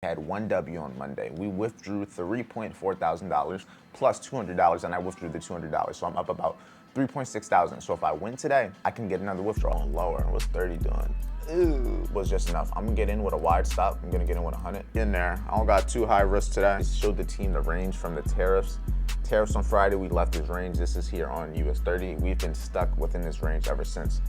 Had one W on Monday. We withdrew $3.4 thousand plus $200, and I withdrew the $200. So I'm up about 3.6 thousand. So if I win today, I can get another withdrawal lower. What's 30 doing? Ooh, was just enough. I'm gonna get in with a wide stop. I'm gonna get in with 100 in there. I don't got too high risk today. I showed the team the range from the tariffs. Tariffs on Friday, we left this range. This is here on US 30. We've been stuck within this range ever since.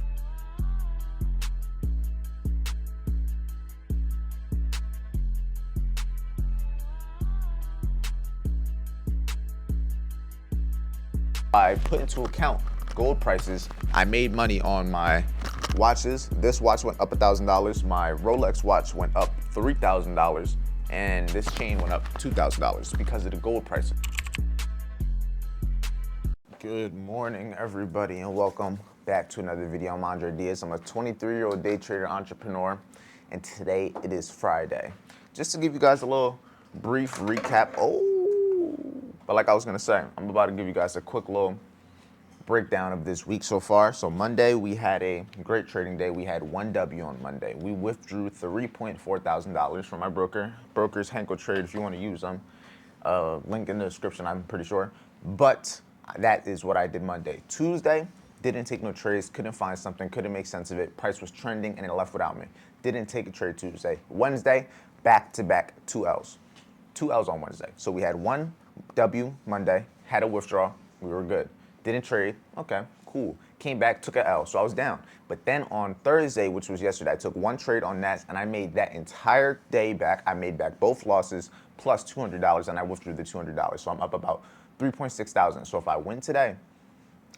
I put into account gold prices. I made money on my watches. This watch went up $1,000. My Rolex watch went up $3,000, and this chain went up $2,000 because of the gold prices. Good morning, everybody, and welcome back to another video. I'm Andre Diaz. I'm a 23-year-old day trader entrepreneur, and today it is Friday. Just to give you guys a little brief recap. But like I was gonna say, I'm about to give you guys a quick little breakdown of this week so far. So Monday, we had a great trading day. We had one W on Monday. We withdrew $3.4 thousand from my broker's Henkel Trade, if you want to use them. Link in the description, I'm pretty sure. But that is what I did Monday. Tuesday, didn't take no trades, couldn't find something, couldn't make sense of it. Price was trending and it left without me. Didn't take a trade Tuesday. Wednesday, back-to-back 2 L's. 2 L's on Wednesday. So we had one W Monday, had a withdrawal, we were good. Didn't trade, okay, cool. Came back, took a L, so I was down. But then on Thursday, which was yesterday, I took one trade on NAS and I made that entire day back. I made back both losses plus $200, and I withdrew the $200. So I'm up about 3.6 thousand. So if I win today,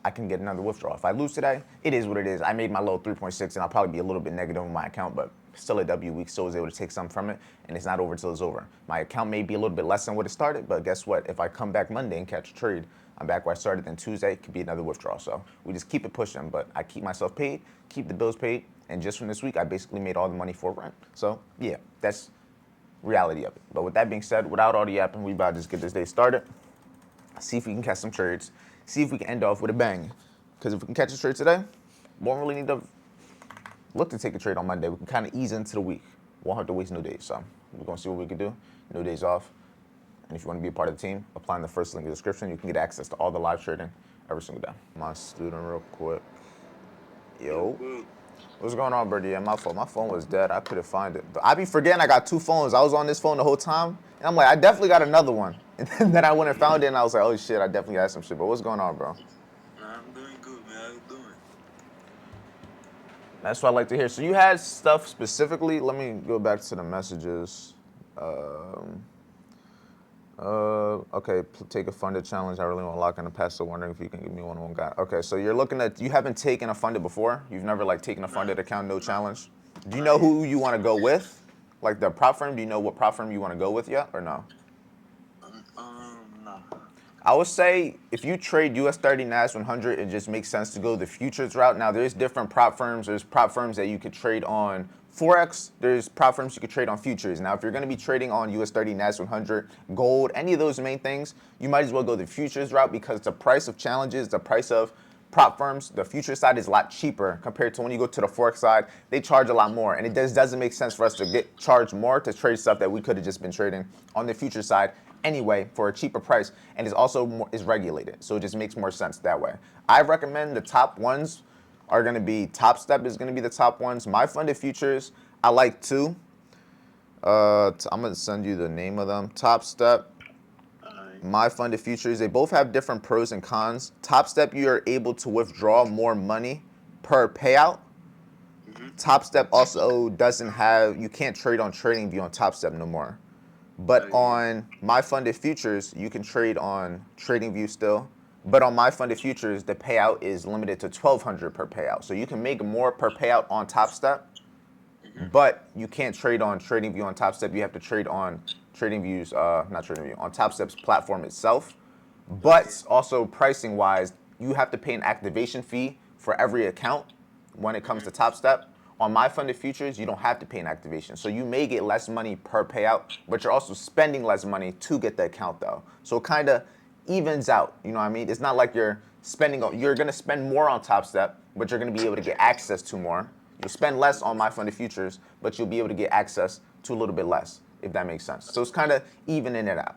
I can get another withdrawal. If I lose today, it is what it is. I made my low 3.6, and I'll probably be a little bit negative on my account, but still a W week, still was able to take some from it, and it's not over till it's over. My account may be a little bit less than what it started, but guess what? If I come back Monday and catch a trade, I'm back where I started, then Tuesday could be another withdrawal. So we just keep it pushing, but I keep myself paid, keep the bills paid, and just from this week, I basically made all the money for rent. So yeah, that's reality of it. But with that being said, without all the yapping, we about to just get this day started, see if we can catch some trades, see if we can end off with a bang. Because if we can catch a trade today, won't really need to look to take a trade on Monday. We can kind of ease into the week. Won't have to waste no days. So we're going to see what we can do. No days off. And if you want to be a part of the team, apply in the first link in the description. You can get access to all the live trading every single day. My student real quick. Yo. What's going on, Birdie? Yeah, my fault. My phone was dead. I couldn't find it. But I be forgetting I got two phones. I was on this phone the whole time. And I'm like, I definitely got another one. And then I went and found it, and I was like, oh, shit, I definitely got some shit. But what's going on, bro? I'm doing good, man. How you doing? That's what I like to hear. So you had stuff specifically. Let me go back to the messages. Okay, take a funded challenge. I really want to lock in a pass, so wondering if you can give me one guy. Okay, so you're looking at, you haven't taken a funded before? You've never like taken a funded account, no challenge? Do you know who you want to go with? Like the prop firm, do you know what prop firm you want to go with yet or no? Nah. I would say if you trade US 30 NAS 100, it just makes sense to go the futures route. Now, there's different prop firms. There's prop firms that you could trade on Forex. There's prop firms you could trade on futures. Now, if you're going to be trading on US 30 NAS 100, gold, any of those main things, you might as well go the futures route because the price of challenges, the price of prop firms, the future side is a lot cheaper compared to when you go to the Forex side. They charge a lot more, and it just doesn't make sense for us to get charged more to trade stuff that we could have just been trading on the future side anyway for a cheaper price, and it's also more, is regulated, so it just makes more sense that way. I recommend the top ones are going to be Top Step is going to be the top ones. My funded futures, I like two. I'm going to send you the name of them. Top Step, My Funded Futures. They both have different pros and cons. Top Step, you are able to withdraw more money per payout. Top Step also doesn't have, you can't trade on TradingView on Top Step no more. But on My Funded Futures, you can trade on TradingView still. But on My Funded Futures, the payout is limited to $1,200 per payout. So you can make more per payout on Top Step, but you can't trade on TradingView on Top Step. You have to trade on TradingView's, not TradingView, on Top Step's platform itself. But also pricing wise, you have to pay an activation fee for every account when it comes to Top Step. On My Funded Futures, you don't have to pay an activation. So you may get less money per payout, but you're also spending less money to get the account though. So it kind of evens out, you know what I mean? It's not like you're spending, you're gonna spend more on Top Step, but you're gonna be able to get access to more. You'll spend less on My Funded Futures, but you'll be able to get access to a little bit less. if that makes sense. So it's kind of evening it out.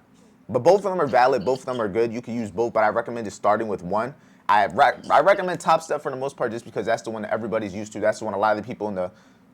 But both of them are valid. Both of them are good. You can use both, but I recommend just starting with one. I recommend Top Step for the most part just because that's the one that everybody's used to. That's the one a lot of the people in the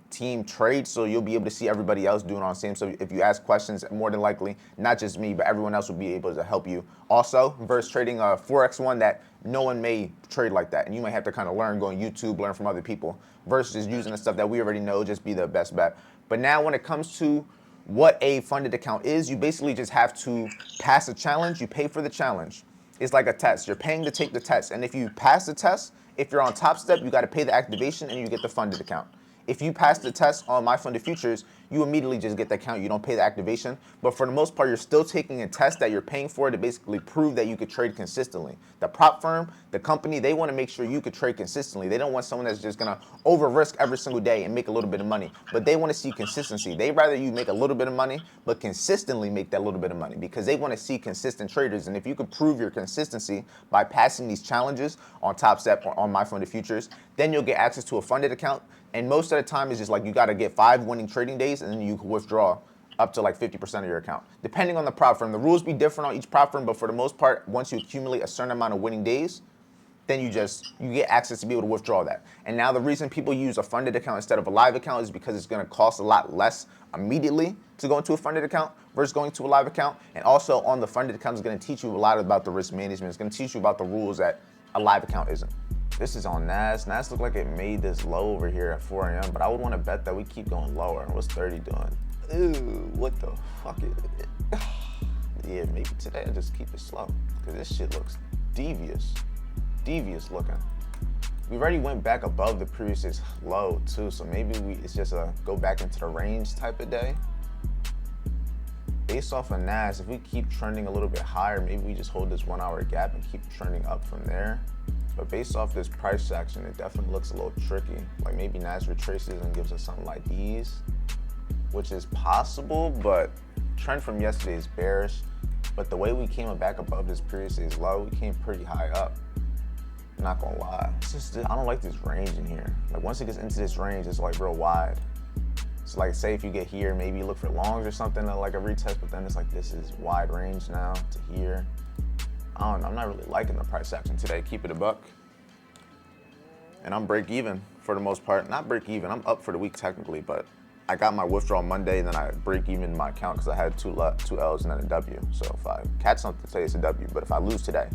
team trade, so you'll be able to see everybody else doing on the same. So if you ask questions, more than likely, not just me, but everyone else will be able to help you. Also, versus trading a 4x1 that no one may trade like that, and you might have to kind of learn, go on YouTube, learn from other people, versus just using the stuff that we already know, just be the best bet. But now when it comes to what a funded account is, you basically just have to pass a challenge. You pay for the challenge. It's like a test. You're paying to take the test, and if you pass the test, if you're on Top Step, you got to pay the activation, and you get the funded account. If you pass the test on My Funded Futures, you immediately just get the account. You don't pay the activation. But for the most part, you're still taking a test that you're paying for to basically prove that you could trade consistently. The prop firm, the company, they want to make sure you could trade consistently. They don't want someone that's just going to over-risk every single day and make a little bit of money. But they want to see consistency. They'd rather you make a little bit of money, but consistently make that little bit of money because they want to see consistent traders. And if you could prove your consistency by passing these challenges on Top Step or on My Funded Futures, then you'll get access to a funded account. And most of the time, it's just like you got to get 5 winning trading days, and then you can withdraw up to like 50% of your account, depending on the prop firm. The rules be different on each prop firm, but for the most part, once you accumulate a certain amount of winning days, then you get access to be able to withdraw that. And now the reason people use a funded account instead of a live account is because it's going to cost a lot less immediately to go into a funded account versus going to a live account. And also on the funded account is going to teach you a lot about the risk management. It's going to teach you about the rules that a live account isn't. This is on NAS. NAS looked like it made this low over here at 4 a.m., but I would want to bet that we keep going lower. What's 30 doing? Ooh, what the fuck is it? Yeah, maybe today I just keep it slow because this shit looks devious. Devious looking. We already went back above the previous low too, so maybe it's just a go back into the range type of day. Based off of NAS, if we keep trending a little bit higher, maybe we just hold this 1 hour gap and keep trending up from there. But based off this price action, it definitely looks a little tricky. Like maybe NAS retraces and gives us something like these, which is possible, but trend from yesterday is bearish. But the way we came back above this previous day's low, we came pretty high up. I'm not gonna lie. It's just, I don't like this range in here. Like once it gets into this range, it's like real wide. So like say if you get here, maybe you look for longs or something like a retest, but then it's like this is wide range now to here. I don't know, I'm not really liking the price action today. Keep it a buck. And I'm break even for the most part. Not break even, I'm up for the week technically, but I got my withdrawal Monday and then I break even my account because I had two L's and then a W. So if I catch something today, it's a W, but if I lose today,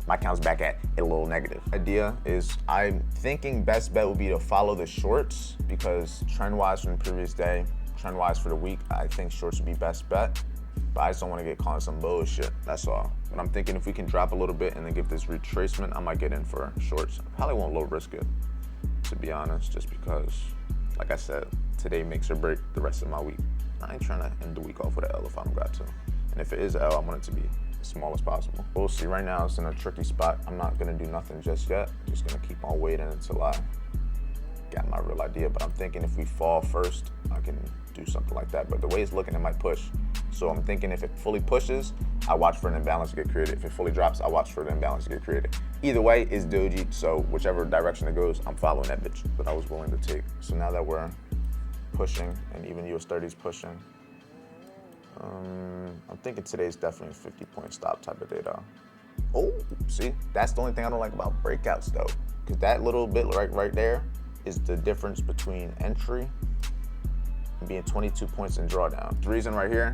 my account's back at a little negative. Idea is I'm thinking best bet would be to follow the shorts because trend-wise from the previous day, trend-wise for the week, I think shorts would be best bet. But I just don't want to get caught in some bullshit, that's all. But I'm thinking if we can drop a little bit and then give this retracement, I might get in for shorts. I probably won't low risk it, to be honest, just because, like I said, today makes or break the rest of my week. I ain't trying to end the week off with an L if I don't got to. And if it is an L, I want it to be as small as possible. We'll see. Right now, it's in a tricky spot. I'm not gonna do nothing just yet. Just gonna keep on waiting until I got my real idea. But I'm thinking if we fall first, I can do something like that. But the way it's looking, it might push. So I'm thinking if it fully pushes, I watch for an imbalance to get created. If it fully drops, I watch for the imbalance to get created. Either way, it's doji. So whichever direction it goes, I'm following that bitch that I was willing to take. So now that we're pushing and even US 30 is pushing, I'm thinking today's definitely a 50-point stop type of day though. Oh, see, that's the only thing I don't like about breakouts though, because that little bit right there is the difference between entry and being 22 points in drawdown. The reason right here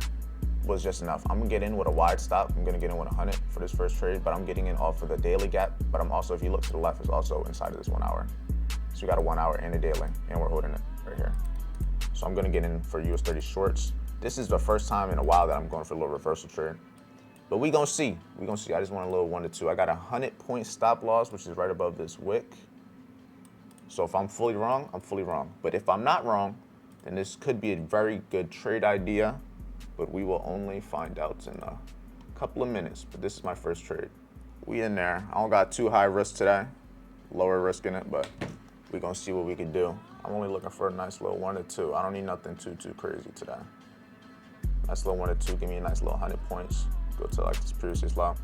was just enough. I'm gonna get in with a wide stop. I'm gonna get in with 100 for this first trade, but I'm getting in off of the daily gap. But I'm also, if you look to the left, it's also inside of this 1 hour. So we got a 1 hour and a daily, and we're holding it right here. So I'm gonna get in for US 30 shorts. This is the first time in a while that I'm going for a little reversal trade. But we gonna see. We gonna see. I just want a little 1 to 2. I got a 100-point stop loss, which is right above this wick. So if I'm fully wrong, I'm fully wrong. But if I'm not wrong, then this could be a very good trade idea. But we will only find out in a couple of minutes. But this is my first trade. We in there. I don't got too high risk today. Lower risk in it, but we gonna see what we can do. I'm only looking for a nice little 1 to 2. I don't need nothing too crazy today. Nice little 1 to 2, give me a nice little 100 points. Go to like this previous low.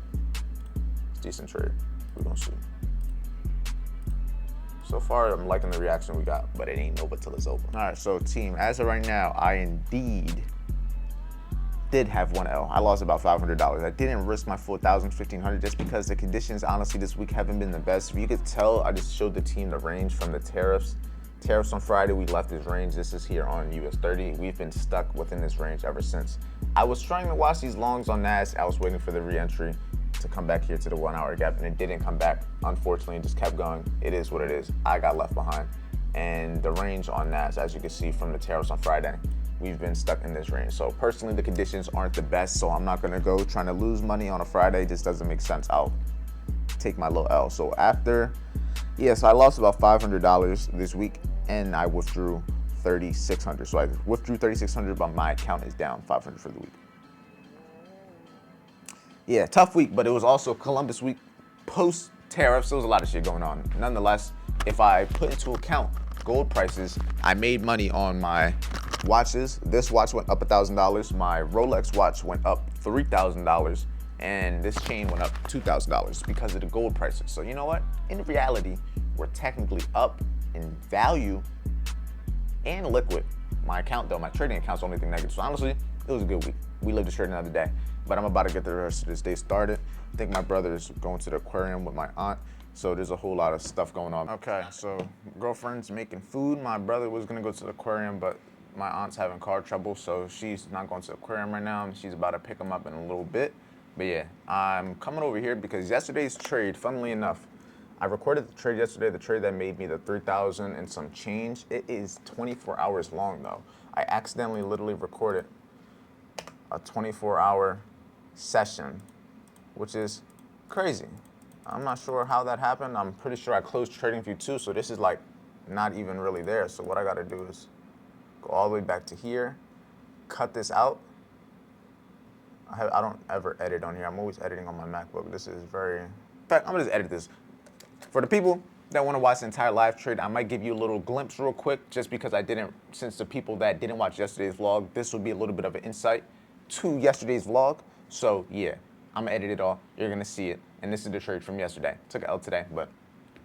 It's a decent trade. We're gonna see. So far, I'm liking the reaction we got, but it ain't over till it's over. All right, so team, as of right now, I indeed did have one L. I lost about $500. I didn't risk my full 1,000, 1,500 just because the conditions honestly this week haven't been the best. If you could tell, I just showed the team the range from the tariffs. Tariffs on Friday, we left this range. This is here on US 30. We've been stuck within this range ever since. I was trying to watch these longs on NAS. I was waiting for the re-entry to come back here to the 1 hour gap, and it didn't come back. Unfortunately, it just kept going. It is what it is. I got left behind. And the range on NAS, as you can see from the tariffs on Friday, we've been stuck in this range. So personally, the conditions aren't the best, so I'm not gonna go trying to lose money on a Friday. It just doesn't make sense. I'll take my little L. So so I lost about $500 this week, and I withdrew 3,600. So I withdrew 3,600, but my account is down 500 for the week. Yeah, tough week, but it was also Columbus week, post tariffs. There was a lot of shit going on. Nonetheless, if I put into account gold prices, I made money on my watches. This watch went up $1,000. My Rolex watch went up $3,000, and this chain went up $2,000 because of the gold prices. So you know what? In reality, we're technically up in value and liquid. My account though, my trading account's the only thing negative. So honestly, it was a good week. We lived to trade another day, but I'm about to get the rest of this day started. I think my brother is going to the aquarium with my aunt. So there's a whole lot of stuff going on. Okay, so girlfriend's making food. My brother was gonna go to the aquarium, but my aunt's having car trouble, so she's not going to the aquarium right now. She's about to pick him up in a little bit. But yeah, I'm coming over here because yesterday's trade, funnily enough, I recorded the trade yesterday, the trade that made me the 3,000 and some change. It is 24 hours long though. I accidentally literally recorded a 24-hour session, which is crazy. I'm not sure how that happened. I'm pretty sure I closed TradingView too, so this is like not even really there. So what I gotta do is go all the way back to here, cut this out. I don't ever edit on here. I'm always editing on my MacBook. This is in fact, I'm gonna just edit this. For the people that wanna watch the entire live trade, I might give you a little glimpse real quick just because since the people that didn't watch yesterday's vlog, this will be a little bit of an insight to yesterday's vlog. So yeah, I'm gonna edit it all. You're gonna see it. And this is the trade from yesterday. Took an L today, but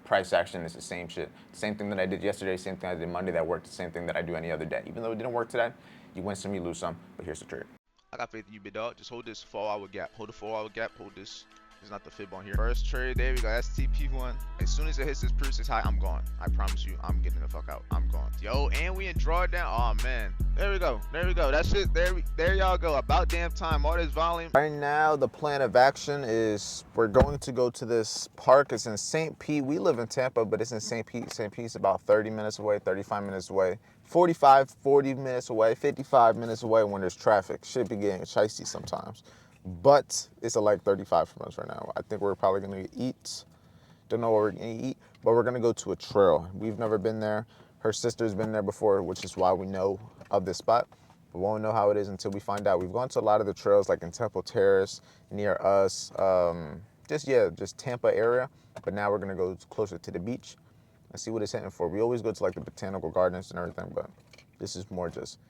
price action is the same shit. Same thing that I did yesterday, same thing I did Monday that worked, the same thing that I do any other day. Even though it didn't work today, you win some, you lose some, but here's the trade. I got faith in you, big dog. Just hold this 4 hour gap. Hold the 4 hour gap. Hold this. There's not the fib on here. First trade, there we go. STP1. As soon as it hits this previous high, I'm gone. I promise you, I'm getting the fuck out. I'm gone. Yo, and we in drawdown. Oh man. There we go. There we go. That shit. There y'all go. About damn time. All this volume. Right now, the plan of action is we're going to go to this park. It's in St. Pete. We live in Tampa, but it's in St. Pete. St. Pete's about 30 minutes away, 35 minutes away, 45, 40 minutes away, 55 minutes away when there's traffic. Should be getting shicey sometimes. But it's like 35 from us right now. I think we're probably gonna eat. Don't know what we're gonna eat, but we're gonna go to a trail. We've never been there. Her sister's been there before, which is why we know of this spot. We won't know how it is until we find out. We've gone to a lot of the trails like in Temple Terrace, near us, just Tampa area. But now we're gonna go closer to the beach and see what it's hitting for. We always go to like the botanical gardens and everything, but this is more just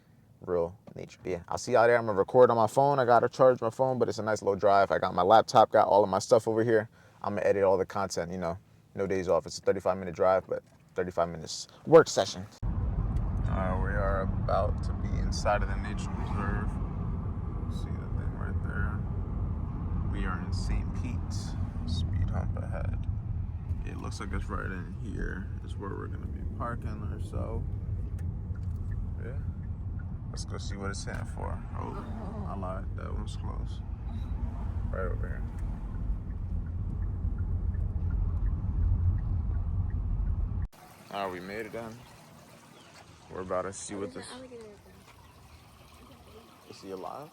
real nature. But yeah, I'll see y'all there. I'm gonna record on my phone. I gotta charge my phone, but it's a nice little drive. I got my laptop, got all of my stuff over here. I'm gonna edit all the content, you know, no days off. It's a 35-minute drive, but 35 minutes work session. We are about to be inside of the nature reserve. See the thing right there. We are in St. Pete. Speed hump ahead. It looks like it's right in here is where we're gonna be parking or so. Yeah. Let's go see what it's hitting for. Oh, I lied. That one's close. Right over here. Alright, we made it in. We're about to see what this... Is he alive?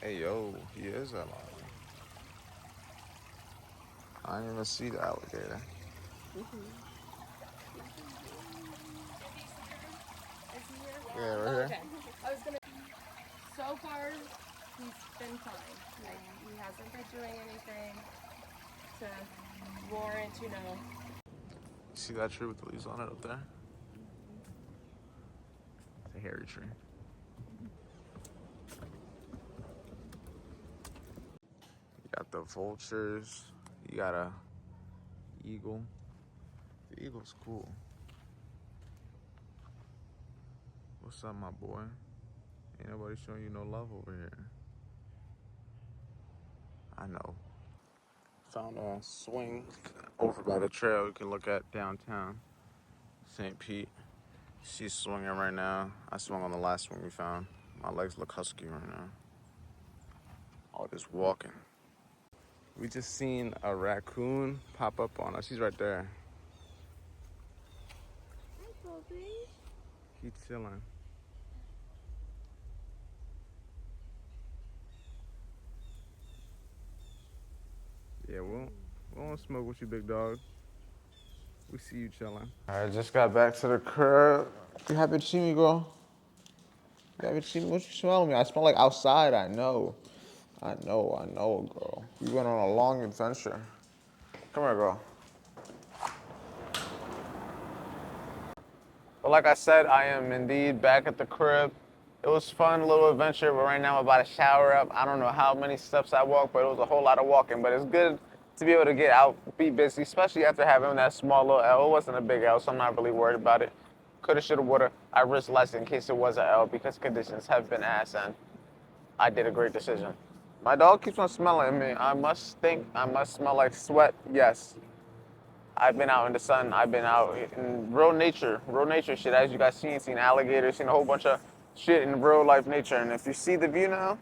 Hey, yo, he is alive. I didn't even see the alligator. Yeah, right here. Okay. I was gonna. So far, he's been fine. Like he hasn't been doing anything to warrant, you know. See that tree with the leaves on it up there? It's a hairy tree. You got the vultures. You got a eagle. The eagle's cool. What's up, my boy? Ain't nobody showing you no love over here. I know. Found a swing over by the trail you can look at downtown St. Pete. She's swinging right now. I swung on the last swing we found. My legs look husky right now. All this walking. We just seen a raccoon pop up on us. He's right there. Hi, Bobby. He's chilling. Yeah, we won't smoke with you, big dog. We see you chilling. All right, just got back to the crib. You happy to see me, girl? You happy to see me? What you smelling me? I smell like outside. I know, girl. We went on a long adventure. Come here, girl. But like I said, I am indeed back at the crib. It was fun, little adventure, but right now I'm about to shower up. I don't know how many steps I walked, but it was a whole lot of walking. But it's good to be able to get out, be busy, especially after having that small little L. It wasn't a big L, so I'm not really worried about it. Coulda, shoulda, woulda. I risked less in case it was a L because conditions have been ass, and I did a great decision. My dog keeps on smelling me. I must smell like sweat. Yes. I've been out in the sun. I've been out in real nature shit. As you guys seen alligators, seen a whole bunch of shit in real life nature. And if you see the view now,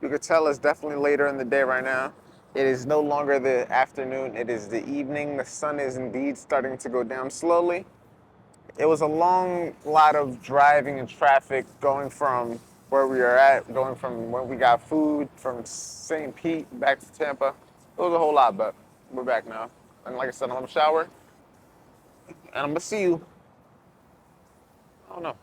you could tell it's definitely later in the day right now. It is no longer the afternoon. It is the evening. The sun is indeed starting to go down slowly. It was a long lot of driving and traffic going from where we are at, going from when we got food from St. Pete back to Tampa. It was a whole lot, but we're back now. And like I said, I'm gonna shower and I'm gonna see you. I don't know.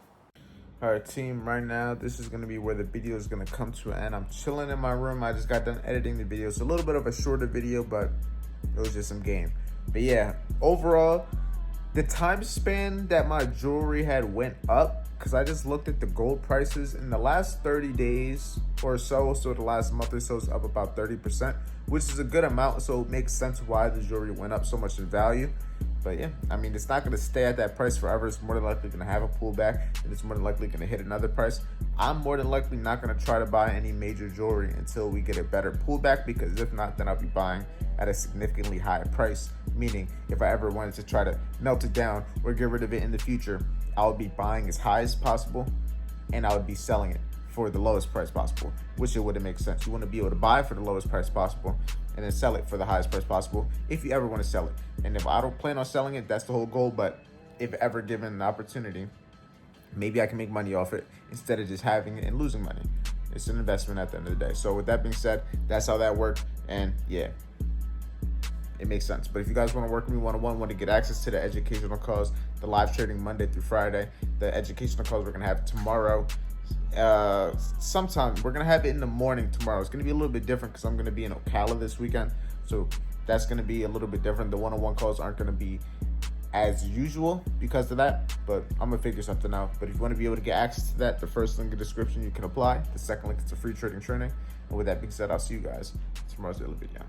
All right, team, right now, this is gonna be where the video is gonna come to an end. I'm chilling in my room. I just got done editing the video. It's a little bit of a shorter video, but it was just some game. But yeah, overall, the time span that my jewelry had went up, because I just looked at the gold prices in the last 30 days or so the last month or so is up about 30%, which is a good amount, so it makes sense why the jewelry went up so much in value. But yeah, I mean, it's not going to stay at that price forever. It's more than likely going to have a pullback, and it's more than likely going to hit another price. I'm more than likely not going to try to buy any major jewelry until we get a better pullback, because if not, then I'll be buying at a significantly higher price. Meaning, if I ever wanted to try to melt it down or get rid of it in the future, I would be buying as high as possible, and I would be selling it for the lowest price possible, which it wouldn't make sense. You want to be able to buy for the lowest price possible and then sell it for the highest price possible if you ever want to sell it. And if I don't plan on selling it, that's the whole goal. But if ever given an opportunity, maybe I can make money off it instead of just having it and losing money. It's an investment at the end of the day. So with that being said, that's how that worked. And yeah, it makes sense. But if you guys want to work with me one-on-one, want to get access to the educational calls, the live trading Monday through Friday, the educational calls we're going to have tomorrow, sometime we're going to have it in the morning tomorrow. It's going to be a little bit different because I'm going to be in Ocala this weekend. So that's going to be a little bit different. The one-on-one calls aren't going to be as usual because of that, but I'm going to figure something out. But if you want to be able to get access to that, the first link in the description, you can apply. The second link is a free trading training. And with that being said, I'll see you guys in tomorrow's daily video.